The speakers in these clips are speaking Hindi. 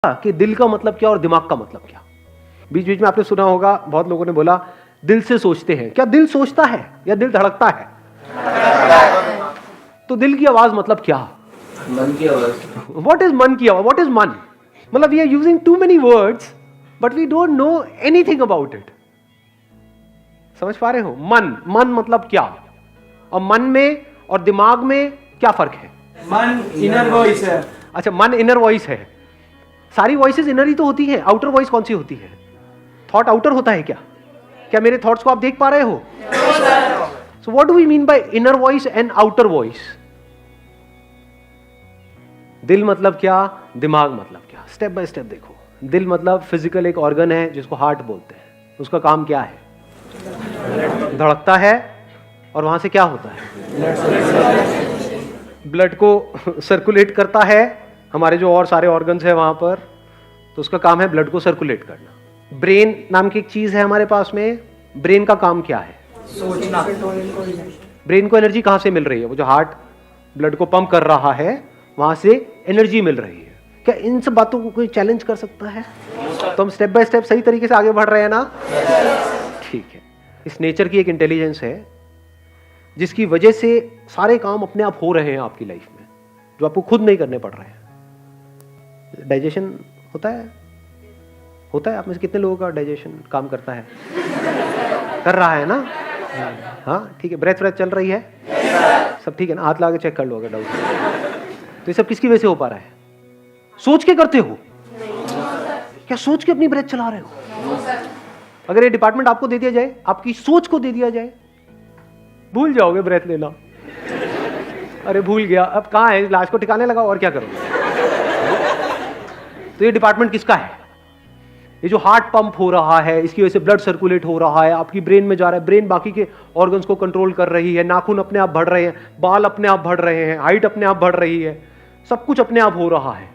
कि दिल का मतलब क्या और दिमाग का मतलब क्या। बीच बीच में आपने सुना होगा, बहुत लोगों ने बोला दिल से सोचते हैं। क्या दिल सोचता है या दिल धड़कता है? तो दिल की आवाज मतलब क्या? मन की आवाज। व्हाट इज मन की आवाज? व्हाट इज मन? मतलब we are using too many words but we don't know anything about it. समझ पा रहे हो? मन, मन मतलब क्या, और मन में और दिमाग में क्या फर्क है? मन इनर वॉइस है। अच्छा, मन इनर वॉइस है। सारी वॉइसेस इनर ही तो होती है, आउटर वॉइस कौन सी होती है? थॉट आउटर होता है क्या? क्या मेरे थॉट्स को आप देख पा रहे हो? So what do we mean by inner voice and outer voice? दिल मतलब क्या, दिमाग मतलब क्या? स्टेप बाय स्टेप देखो। दिल मतलब फिजिकल एक ऑर्गन है जिसको हार्ट बोलते हैं। उसका काम क्या है? धड़कता है, और वहां से क्या होता है? ब्लड को सर्कुलेट करता है। हमारे जो और सारे ऑर्गन्स है वहां पर, तो उसका काम है ब्लड को सर्कुलेट करना। ब्रेन नाम की एक चीज है हमारे पास में। ब्रेन का काम क्या है? सोचना। ब्रेन को एनर्जी कहां से मिल रही है? वो जो हार्ट ब्लड को पंप कर रहा है वहां से एनर्जी मिल रही है। क्या इन सब बातों को कोई चैलेंज कर सकता है? तो हम स्टेप बाय स्टेप सही तरीके से आगे बढ़ रहे हैं ना? ठीक है। इस नेचर की एक इंटेलिजेंस है जिसकी वजह से सारे काम अपने आप हो रहे हैं आपकी लाइफ में, जो आपको खुद नहीं करने पड़ रहे हैं। डाइजेशन होता है? होता है? आप में से कितने लोगों का डाइजेशन काम करता है? कर रहा है ना? हाँ ठीक है। ब्रेथ व्रेथ चल रही है? सब ठीक है ना? हाथ ला के चेक कर लो अगर डाउट है। तो ये सब किसकी वजह से हो पा रहा है? सोच के करते हो? क्या सोच के अपनी ब्रेथ चला रहे हो? अगर ये डिपार्टमेंट आपको दे दिया जाए, आपकी सोच को दे दिया जाए, भूल जाओगे ब्रेथ लेना। अरे भूल गया, अब कहां है? लाश को ठिकाने लगा और क्या करोगे? तो ये डिपार्टमेंट किसका है? ये जो हार्ट पंप हो रहा है, इसकी वजह से ब्लड सर्कुलेट हो रहा है, आपकी ब्रेन में जा रहा है। ब्रेन बाकी के ऑर्गन्स को कंट्रोल कर रही है। नाखून अपने आप बढ़ रहे हैं, बाल अपने आप बढ़ रहे हैं, हाइट अपने आप बढ़ रही है, सब कुछ अपने आप हो रहा है।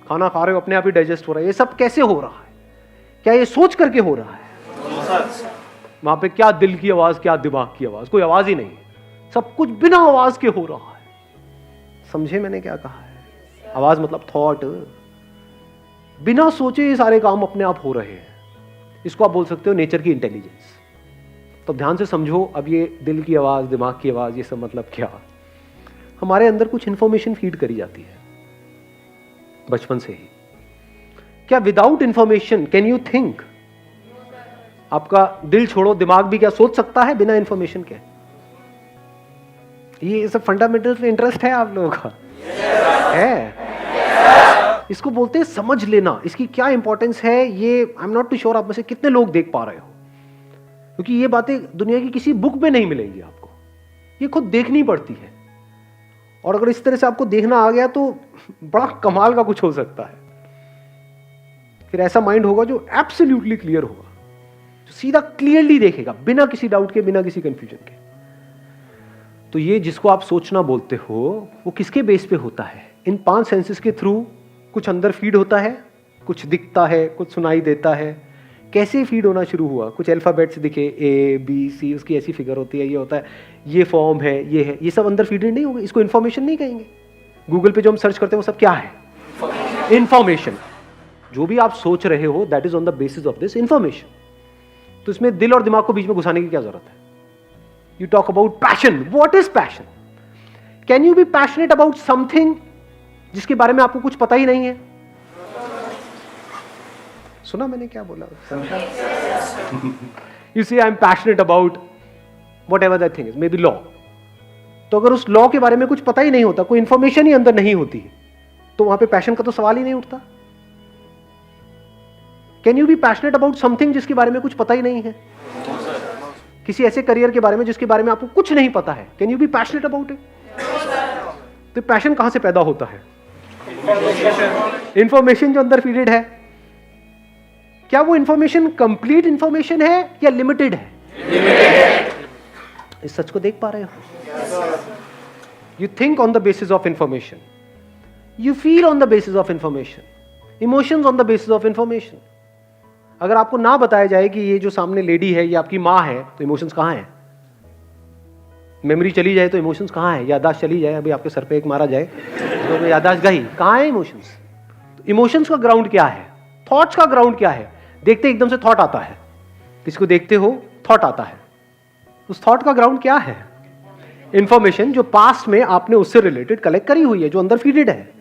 खाना खा रहे हो, अपने आप ही डाइजेस्ट हो रहा है। ये सब कैसे हो रहा है? क्या ये सोच करके हो रहा है? वहां पे क्या दिल की आवाज, क्या दिमाग की आवाज? कोई आवाज ही नहीं है। सब कुछ बिना आवाज के हो रहा है। समझे मैंने क्या कहा है? आवाज मतलब थॉट। बिना सोचे ये सारे काम अपने आप हो रहे हैं। इसको आप बोल सकते हो नेचर की इंटेलिजेंस। तो ध्यान से समझो। अब ये दिल की आवाज, दिमाग की आवाज, ये सब मतलब क्या? हमारे अंदर कुछ इंफॉर्मेशन फीड करी जाती है बचपन से ही। क्या without information can you think? आपका दिल छोड़ो, दिमाग भी क्या सोच सकता है बिना इंफॉर्मेशन के? ये सब फंडामेंटल इंटरेस्ट है आप लोगों का? है? इसको बोलते हैं समझ लेना। इसकी क्या इंपॉर्टेंस है ये I am not too sure आप में से कितने लोग देख पा रहे हो, क्योंकि ये बातें दुनिया की किसी बुक में नहीं मिलेंगी आपको। ये खुद देखनी पड़ती है, और अगर इस तरह से आपको देखना आ गया तो बड़ा कमाल का कुछ हो सकता है। फिर ऐसा माइंड होगा जो एब्सोल्युटली क्लियर होगा, जो सीधा क्लियरली देखेगा बिना किसी डाउट के, बिना किसी कंफ्यूजन के। तो ये जिसको आप सोचना बोलते हो, वो किसके बेस पे होता है? इन 5 सेंसेस के थ्रू कुछ अंदर फीड होता है, कुछ दिखता है, कुछ सुनाई देता है। कैसे फीड होना शुरू हुआ? कुछ अल्फाबेट्स दिखे, ए बी सी, उसकी ऐसी फिगर होती है, ये होता है, ये फॉर्म है, ये है, ये सब अंदर फीडेड नहीं होगा। इसको इन्फॉर्मेशन नहीं कहेंगे। गूगल पे जो हम सर्च करते हैं वो सब क्या है? इंफॉर्मेशन। जो भी आप सोच रहे हो that is on the basis of this information. तो इसमें दिल और दिमाग को बीच में घुसाने की क्या जरूरत है? You talk about passion. What is passion? Can you be passionate about something जिसके बारे में आपको कुछ पता ही नहीं है? सुना मैंने क्या बोला? You see I am passionate about whatever that thing is, maybe law. तो अगर उस लॉ के बारे में कुछ पता ही नहीं होता, कोई इंफॉर्मेशन ही अंदर नहीं होती, तो वहां पे पैशन का तो सवाल ही नहीं उठता। Can you be passionate about something जिसके बारे में कुछ पता ही नहीं है? किसी ऐसे करियर के बारे में जिसके बारे में आपको कुछ नहीं पता है, can you be passionate about it? तो पैशन कहां से पैदा होता है? इंफॉर्मेशन जो अंदर फीडेड है। क्या वो इंफॉर्मेशन कंप्लीट इंफॉर्मेशन है या लिमिटेड है? इस सच को देख पा रहे हो? You think on the basis of information, you feel on the basis of information, emotions on the basis of information. अगर आपको ना बताया जाए कि ये जो सामने लेडी है ये आपकी मां है, तो इमोशंस कहां है? मेमोरी चली जाए तो इमोशंस कहां है? याददाश्त चली जाए, अभी आपके सर पे एक मारा जाए तो याददाश्त गई, कहां है इमोशंस? तो इमोशंस का ग्राउंड क्या है, थॉट्स का ग्राउंड क्या है। देखते एकदम से थॉट आता है, किसको देखते हो थॉट आता है, उस थॉट का ग्राउंड क्या है, इंफॉर्मेशन जो पास्ट में आपने उससे रिलेटेड कलेक्ट करी हुई है, जो अंदर फीडेड है।